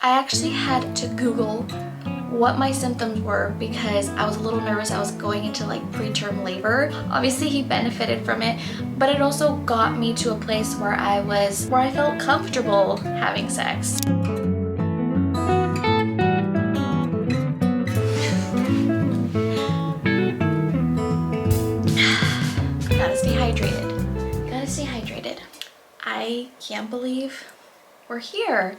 I actually had to Google what my symptoms were because I was a little nervous. I was going into like preterm labor. Obviously he benefited from it, but it also got me to a place where I felt comfortable having sex. Gotta stay hydrated. Gotta stay hydrated. I can't believe we're here.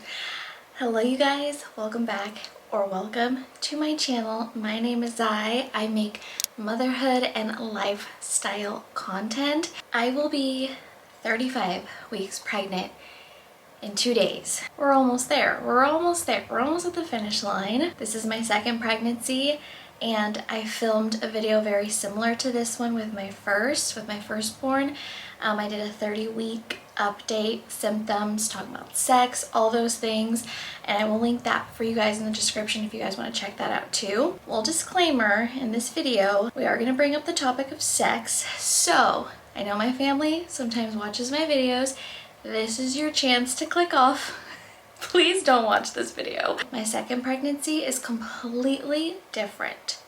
Hello you guys, welcome back or welcome to my channel. My name is Zai. I make motherhood and lifestyle content. I will be 35 weeks pregnant in 2 days. We're almost there. We're almost there. We're almost at the finish line. This is my second pregnancy and I filmed a video very similar to this one with my firstborn. I did a 30-week update, symptoms, talking about sex, all those things, and I will link that for you guys in the description if you guys want to check that out too. Well, disclaimer, in this video we are going to bring up the topic of sex, so I know my family sometimes watches my videos. This is your chance to click off. Please don't watch this video. My second pregnancy is completely different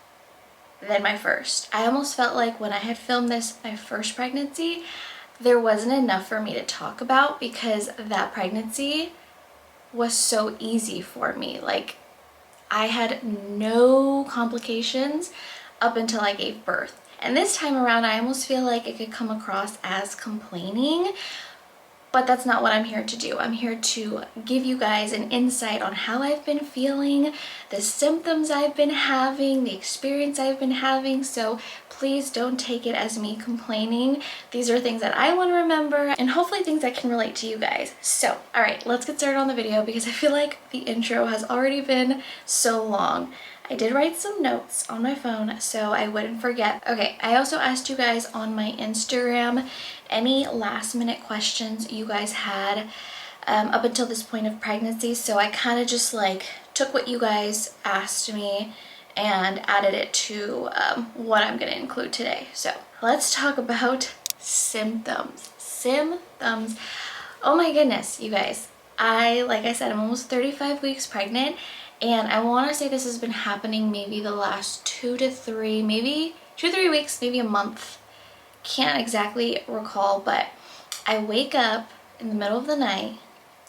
than my first. I almost felt like when I had filmed my first pregnancy, there wasn't enough for me to talk about because that pregnancy was so easy for me. Like, I had no complications up until I gave birth. And this time around, I almost feel like it could come across as complaining, but that's not what I'm here to do. I'm here to give you guys an insight on how I've been feeling, the symptoms I've been having, the experience I've been having. So please don't take it as me complaining. These are things that I want to remember and hopefully things that can relate to you guys. So, all right, let's get started on the video because I feel like the intro has already been so long. I did write some notes on my phone so I wouldn't forget. Okay, I also asked you guys on my Instagram any last minute questions you guys had up until this point of pregnancy. So I kind of just like took what you guys asked me and added it to what I'm going to include today. So let's talk about symptoms. Symptoms. Oh my goodness, you guys. Like I said, I'm almost 35 weeks pregnant. And I want to say this has been happening maybe the last 2 to 3 weeks, maybe a month. Can't exactly recall, but I wake up in the middle of the night,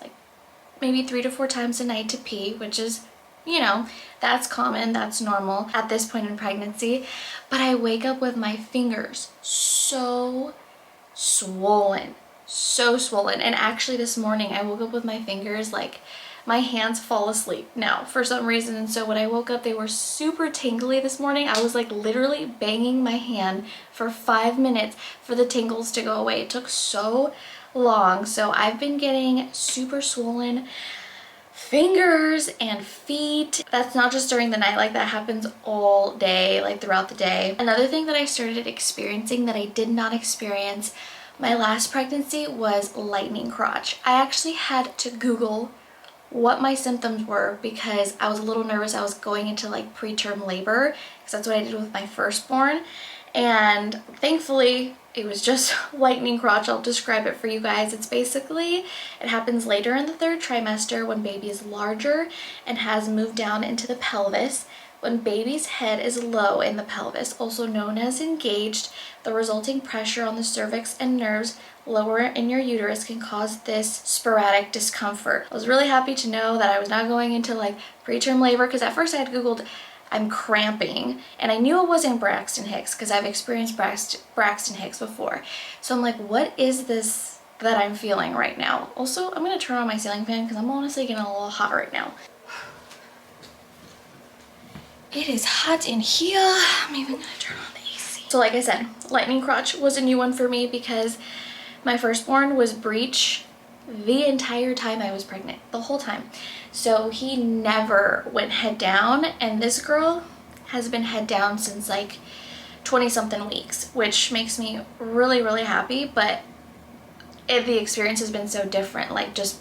like maybe 3 to 4 times a night to pee, which is, you know, that's common, that's normal at this point in pregnancy. But I wake up with my fingers so swollen, so swollen. And actually this morning I woke up with my fingers like my hands fall asleep now for some reason, and so when I woke up they were super tingly this morning. I was like literally banging my hand for 5 minutes for the tingles to go away. It took so long. So I've been getting super swollen fingers and feet. That's not just during the night, like that happens all day, like throughout the day. Another thing that I started experiencing that I did not experience my last pregnancy was lightning crotch. I actually had to Google what my symptoms were because I was a little nervous. I was going into like preterm labor because that's what I did with my firstborn, and thankfully it was just lightning crotch. I'll describe it for you guys. It happens later in the 3rd trimester when baby is larger and has moved down into the pelvis. When baby's head is low in the pelvis, also known as engaged, the resulting pressure on the cervix and nerves lower in your uterus can cause this sporadic discomfort. I was really happy to know that I was not going into like preterm labor because at first I had Googled I'm cramping and I knew it wasn't Braxton Hicks because I've experienced Braxton Hicks before. So I'm like, what is this that I'm feeling right now? Also, I'm going to turn on my ceiling fan because I'm honestly getting a little hot right now. It is hot in here. I'm even gonna turn on the AC. So like I said, lightning crotch was a new one for me because my firstborn was breech the entire time I was pregnant, the whole time. So he never went head down, and this girl has been head down since like 20 something weeks, which makes me really, really happy. But the experience has been so different, like just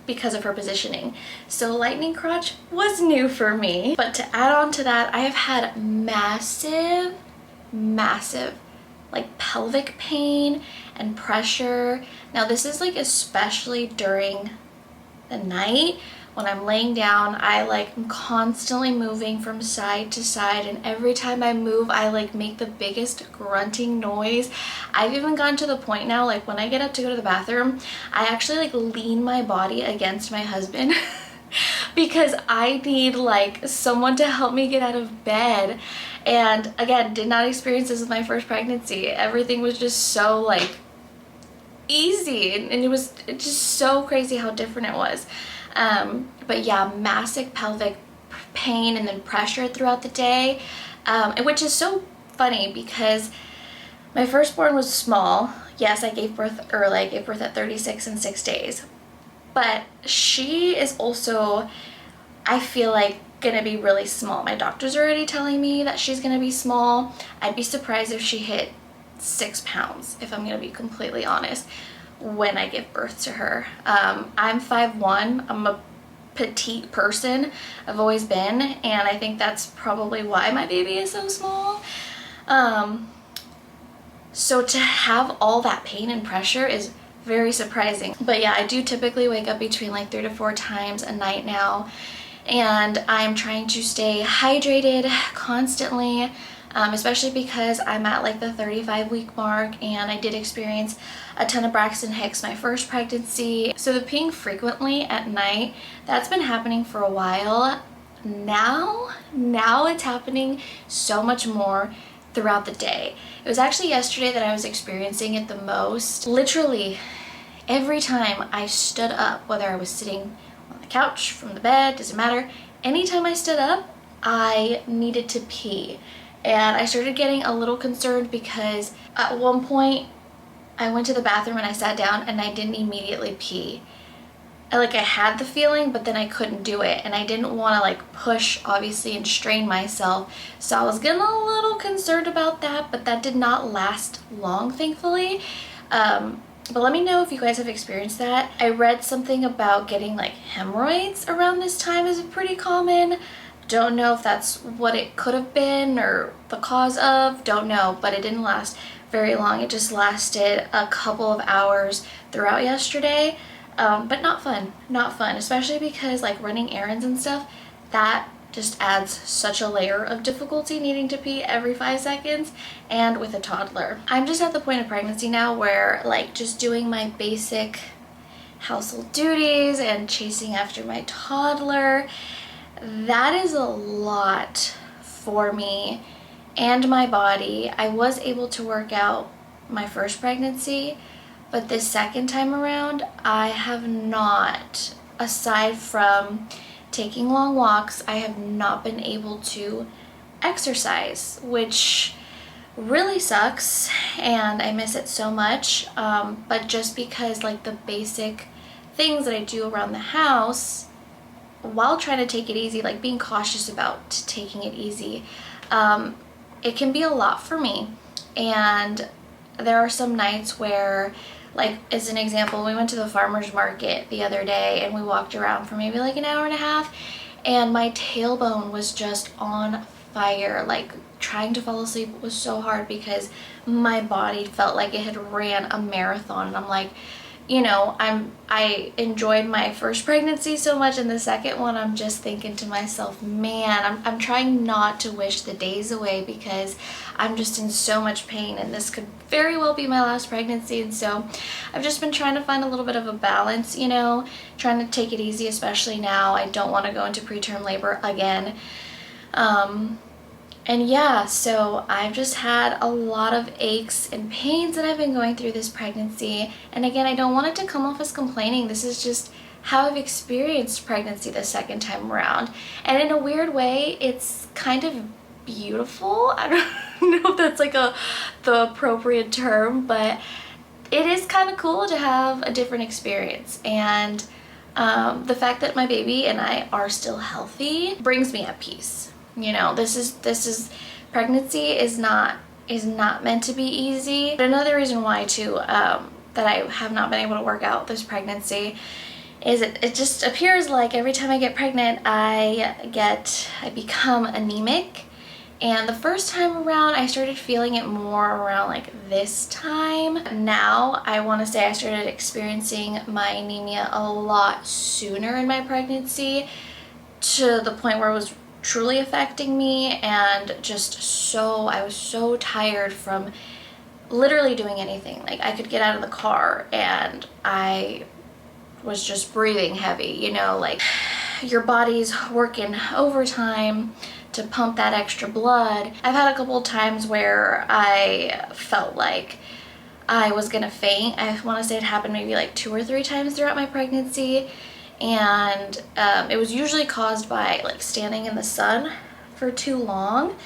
because of her positioning. So lightning crotch was new for me. But to add on to that, I have had massive like pelvic pain and pressure. Now this is like especially during the night When I'm laying down, I like am constantly moving from side to side, and every time I move, I like make the biggest grunting noise. I've even gotten to the point now, like when I get up to go to the bathroom, I actually like lean my body against my husband because I need like someone to help me get out of bed. And again, did not experience this with my first pregnancy. Everything was just so like easy, and it's just so crazy how different it was. But yeah, massive pelvic pain and then pressure throughout the day, which is so funny because my firstborn was small. Yes, I gave birth early. I gave birth at 36 and 6 days. But she is also, I feel like, gonna be really small. My doctor's already telling me that she's gonna be small. I'd be surprised if she hit 6 pounds, if I'm gonna be completely honest, when I give birth to her. I'm 5'1". I'm a petite person. I've always been, and I think that's probably why my baby is so small. So to have all that pain and pressure is very surprising. But yeah, I do typically wake up between like 3 to 4 times a night now, and I'm trying to stay hydrated constantly, especially because I'm at like the 35-week mark, and I did experience a ton of Braxton Hicks my first pregnancy. So the peeing frequently at night, that's been happening for a while. Now it's happening so much more throughout the day. It was actually yesterday that I was experiencing it the most. Literally every time I stood up, whether I was sitting on the couch, from the bed, doesn't matter, anytime I stood up, I needed to pee. And I started getting a little concerned because at one point I went to the bathroom and I sat down and I didn't immediately pee. I had the feeling, but then I couldn't do it, and I didn't want to like push obviously and strain myself, so I was getting a little concerned about that, but that did not last long, thankfully. But let me know if you guys have experienced that. I read something about getting like hemorrhoids around this time is pretty common. Don't know if that's what it could have been or the cause of, don't know, but it didn't last very long. It just lasted a couple of hours throughout yesterday. But not fun, especially because like running errands and stuff, that just adds such a layer of difficulty, needing to pee every 5 seconds, and with a toddler. I'm just at the point of pregnancy now where like just doing my basic household duties and chasing after my toddler, that is a lot for me and my body. I was able to work out my first pregnancy, but this second time around, I have not, aside from taking long walks, I have not been able to exercise, which really sucks, and I miss it so much. But just because like the basic things that I do around the house, while trying to take it easy, like being cautious about taking it easy, it can be a lot for me. And there are some nights where, like as an example, we went to the farmer's market the other day and we walked around for maybe like an hour and a half, and my tailbone was just on fire. Like trying to fall asleep was so hard because my body felt like it had ran a marathon, and I'm like, you know, I enjoyed my first pregnancy so much, and the second one I'm just thinking to myself, man, I'm trying not to wish the days away because I'm just in so much pain, and this could very well be my last pregnancy. And so I've just been trying to find a little bit of a balance, you know, trying to take it easy, especially now. I don't want to go into preterm labor again. And yeah, so I've just had a lot of aches and pains that I've been going through this pregnancy. And again, I don't want it to come off as complaining. This is just how I've experienced pregnancy the second time around. And in a weird way, it's kind of beautiful. I don't know if that's like the appropriate term, but it is kind of cool to have a different experience. And the fact that my baby and I are still healthy brings me at peace. You know, this is pregnancy is not meant to be easy. But another reason why too, that I have not been able to work out this pregnancy is it just appears like every time I get pregnant, I become anemic, And the first time around, I started feeling it more around like this time. Now, I want to say I started experiencing my anemia a lot sooner in my pregnancy, to the point where it was truly affecting me, and just I was so tired from literally doing anything. Like, I could get out of the car and I was just breathing heavy, you know, like your body's working overtime to pump that extra blood. I've had a couple of times where I felt like I was gonna faint. I want to say it happened maybe like 2 or 3 times throughout my pregnancy, and it was usually caused by like standing in the sun for too long.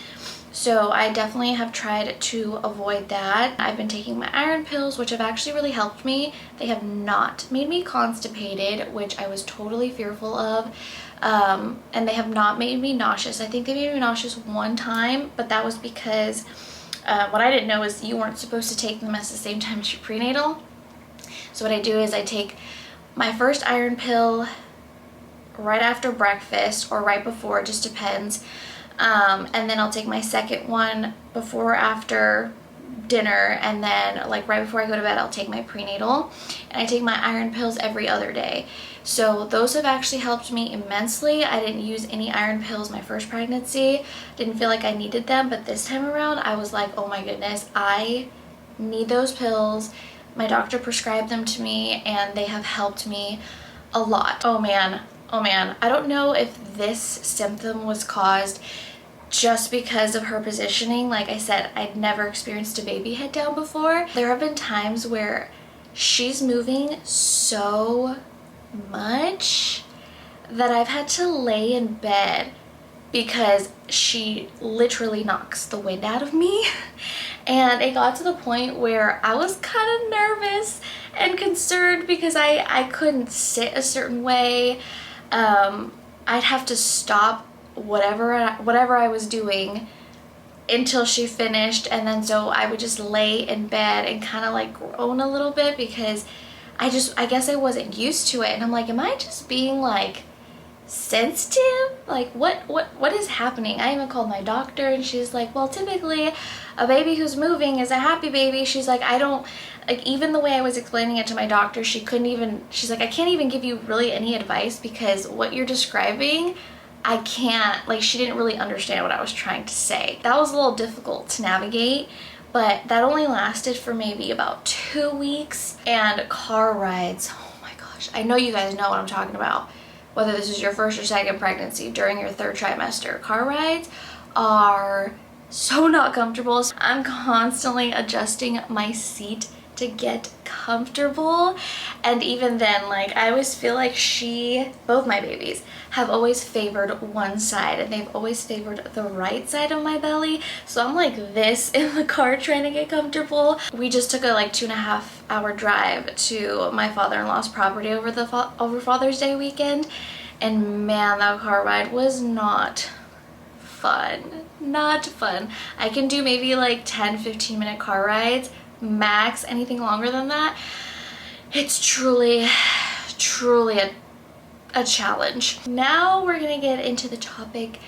So I definitely have tried to avoid that. I've been taking my iron pills, which have actually really helped me. They have not made me constipated, which I was totally fearful of. And they have not made me nauseous. I think they made me nauseous one time, but that was because what I didn't know is you weren't supposed to take them at the same time as your prenatal. So what I do is I take my first iron pill right after breakfast or right before, it just depends. And then I'll take my second one before or after dinner, and then like right before I go to bed I'll take my prenatal, and I take my iron pills every other day. So those have actually helped me immensely. I didn't use any iron pills my first pregnancy, didn't feel like I needed them, but this time around I was like, oh my goodness, I need those pills. My doctor prescribed them to me and they have helped me a lot. Oh man, I don't know if this symptom was caused just because of her positioning. Like I said, I'd never experienced a baby head down before. There have been times where she's moving so much that I've had to lay in bed because she literally knocks the wind out of me. And it got to the point where I was kind of nervous and concerned because I couldn't sit a certain way. I'd have to stop whatever I was doing until she finished, and then so I would just lay in bed and kind of like groan a little bit because I guess I wasn't used to it, and I'm like, am I just being like sensitive? Like what is happening? I even called my doctor and she's like, well, typically a baby who's moving is a happy baby. She's like, I don't, like, even the way I was explaining it to my doctor, she's like, I can't even give you really any advice because what you're describing, I can't, like, she didn't really understand what I was trying to say. That was a little difficult to navigate, but that only lasted for maybe about 2 weeks. And car rides, oh my gosh, I know you guys know what I'm talking about. Whether this is your first or second pregnancy, during your 3rd trimester, car rides are so not comfortable. So I'm constantly adjusting my seat to get comfortable, and even then, like, I always feel like both my babies have always favored one side, and they've always favored the right side of my belly, so I'm like this in the car trying to get comfortable. We just took a like 2.5 hour drive to my father-in-law's property over Father's Day weekend, and man, that car ride was not fun. I can do maybe like 10-15 minute car rides max. Anything longer than that, it's truly a challenge. Now we're gonna get into the topic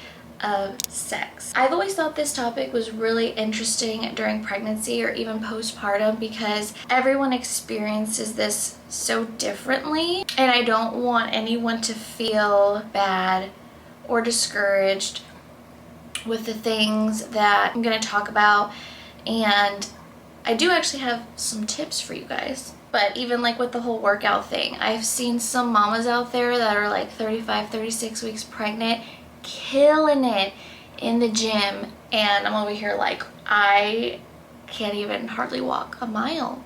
of sex. I've always thought this topic was really interesting during pregnancy or even postpartum because everyone experiences this so differently, and I don't want anyone to feel bad or discouraged with the things that I'm gonna talk about. And I do actually have some tips for you guys. But even like with the whole workout thing, I've seen some mamas out there that are like 35, 36 weeks pregnant, killing it in the gym, and I'm over here like, I can't even hardly walk a mile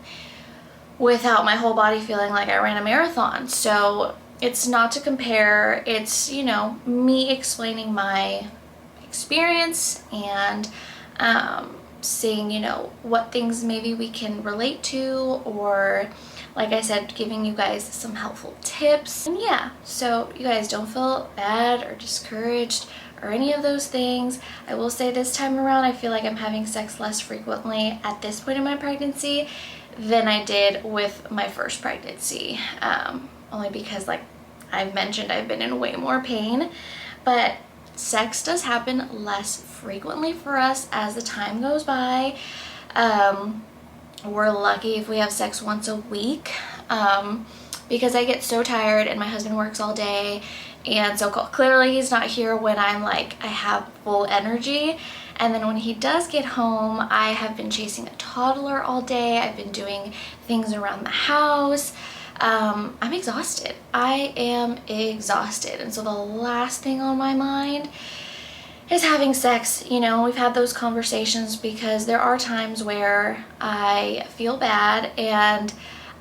without my whole body feeling like I ran a marathon. So it's not to compare, it's, you know, me explaining my experience and seeing, you know, what things maybe we can relate to, or like I said, giving you guys some helpful tips. And yeah, so you guys don't feel bad or discouraged or any of those things. I will say this time around, I feel like I'm having sex less frequently at this point in my pregnancy than I did with my first pregnancy, only because, like I've mentioned, I've been in way more pain. But Sex does happen less frequently for us as the time goes by. We're lucky if we have sex once a week, because I get so tired and my husband works all day, and so clearly he's not here when I'm like, I have full energy. And then when he does get home, I have been chasing a toddler all day. I've been doing things around the house. I'm exhausted. I am exhausted. And so the last thing on my mind is having sex. You know, we've had those conversations because there are times where I feel bad, and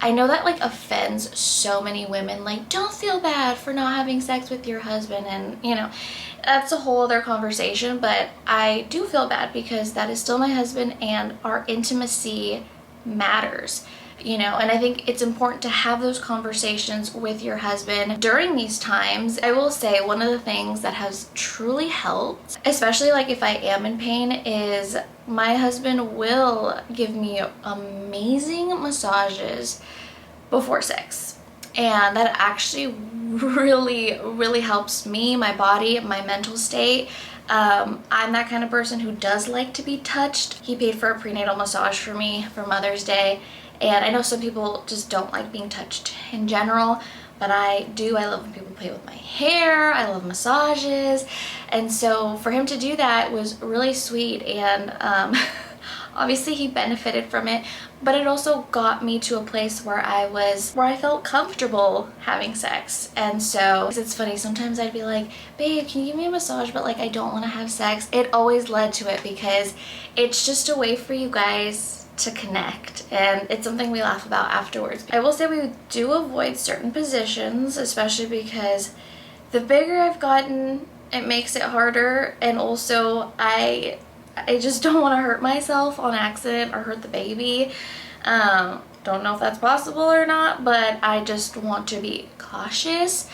I know that like offends so many women. Like, don't feel bad for not having sex with your husband, and you know, that's a whole other conversation, but I do feel bad because that is still my husband and our intimacy matters. You know, and I think it's important to have those conversations with your husband during these times. I will say one of the things that has truly helped, especially like if I am in pain, is my husband will give me amazing massages before sex. And that actually really helps me, my body, my mental state. I'm that kind of person who does like to be touched. He paid for a prenatal massage for me for Mother's Day. And I know some people just don't like being touched in general, but I do. I love when people play with my hair. I love massages. And so for him to do that was really sweet. And obviously he benefited from it, but it also got me to a place where I felt comfortable having sex. And so it's funny, sometimes I'd be like, babe, can you give me a massage? But like, I don't want to have sex. It always led to it because it's just a way for you guys to connect, and it's something we laugh about afterwards. I will say we do avoid certain positions, especially because the bigger I've gotten, it makes it harder, and also I just don't want to hurt myself on accident or hurt the baby. Don't know if that's possible or not, but I just want to be cautious.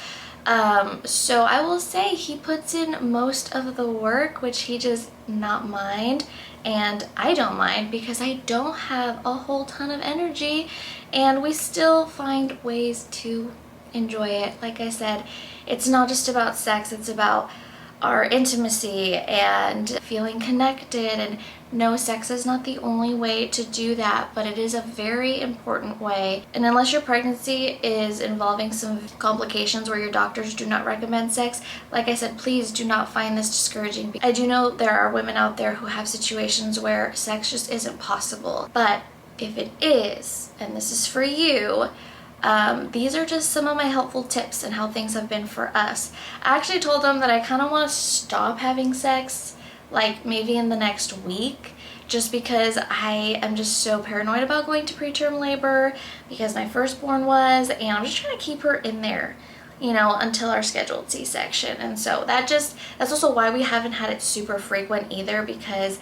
So I will say he puts in most of the work, which he does not mind. And I don't mind because I don't have a whole ton of energy, and we still find ways to enjoy it. Like I said, it's not just about sex, it's about our intimacy and feeling connected. And no, sex is not the only way to do that, but it is a very important way. And unless your pregnancy is involving some complications where your doctors do not recommend sex, like I said, please do not find this discouraging. I do know there are women out there who have situations where sex just isn't possible, but if it is, and this is for you, these are just some of my helpful tips and how things have been for us. I actually told them that I kind of want to stop having sex like maybe in the next week, just because I am just so paranoid about going to preterm labor because my firstborn was, and I'm just trying to keep her in there, you know, until our scheduled C-section. And so that's also why we haven't had it super frequent either, because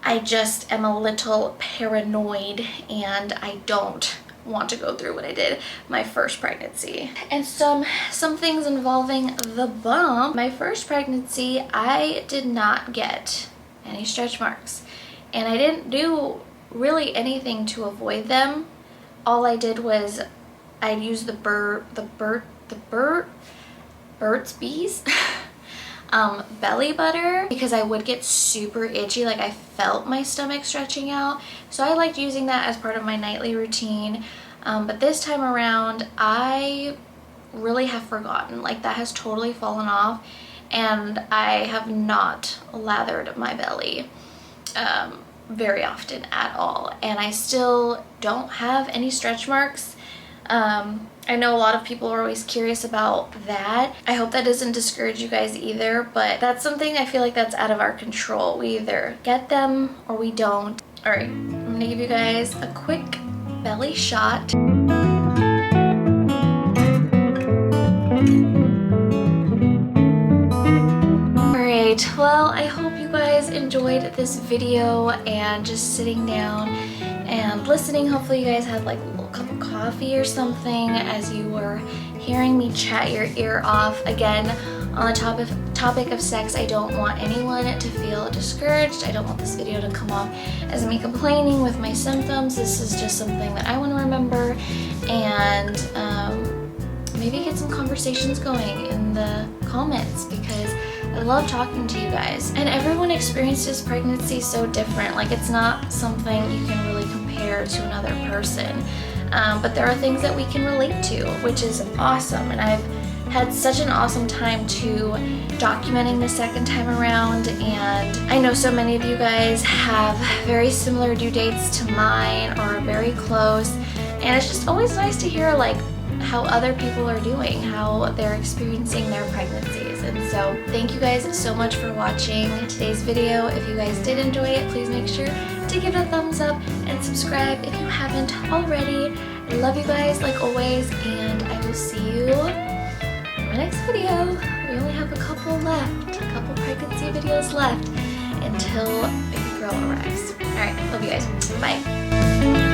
I just am a little paranoid and I don't want to go through what I did my first pregnancy. And some things involving the bump. My first pregnancy, I did not get any stretch marks, and I didn't do really anything to avoid them. All I did was I'd use the Burt's Bees belly butter, because I would get super itchy, like I felt my stomach stretching out. So I liked using that as part of my nightly routine. But this time around, I really have forgotten. Like, that has totally fallen off, and I have not lathered my belly very often at all. And I still don't have any stretch marks. I know a lot of people are always curious about that. I hope that doesn't discourage you guys either, but that's something I feel like that's out of our control. We either get them or we don't. All right, I'm gonna give you guys a quick belly shot. Alright, well, I hope you guys enjoyed this video and just sitting down and listening. Hopefully you guys had like a little cup of coffee or something as you were hearing me chat your ear off. Again, on the topic of sex, I don't want anyone to feel discouraged. I don't want this video to come off as me complaining with my symptoms. This is just something that I want to remember, and maybe get some conversations going in the comments, because I love talking to you guys. And everyone experiences pregnancy so different. Like, it's not something you can really compare to another person. But there are things that we can relate to, which is awesome. And I've had such an awesome time too documenting the second time around, and I know so many of you guys have very similar due dates to mine or very close, and it's just always nice to hear like how other people are doing, how they're experiencing their pregnancies. And so thank you guys so much for watching today's video. If you guys did enjoy it, please make sure to give it a thumbs up and subscribe if you haven't already. I love you guys like always, and I will see you in my next video. We only have a couple pregnancy videos left until baby girl arrives. Alright, love you guys. Bye.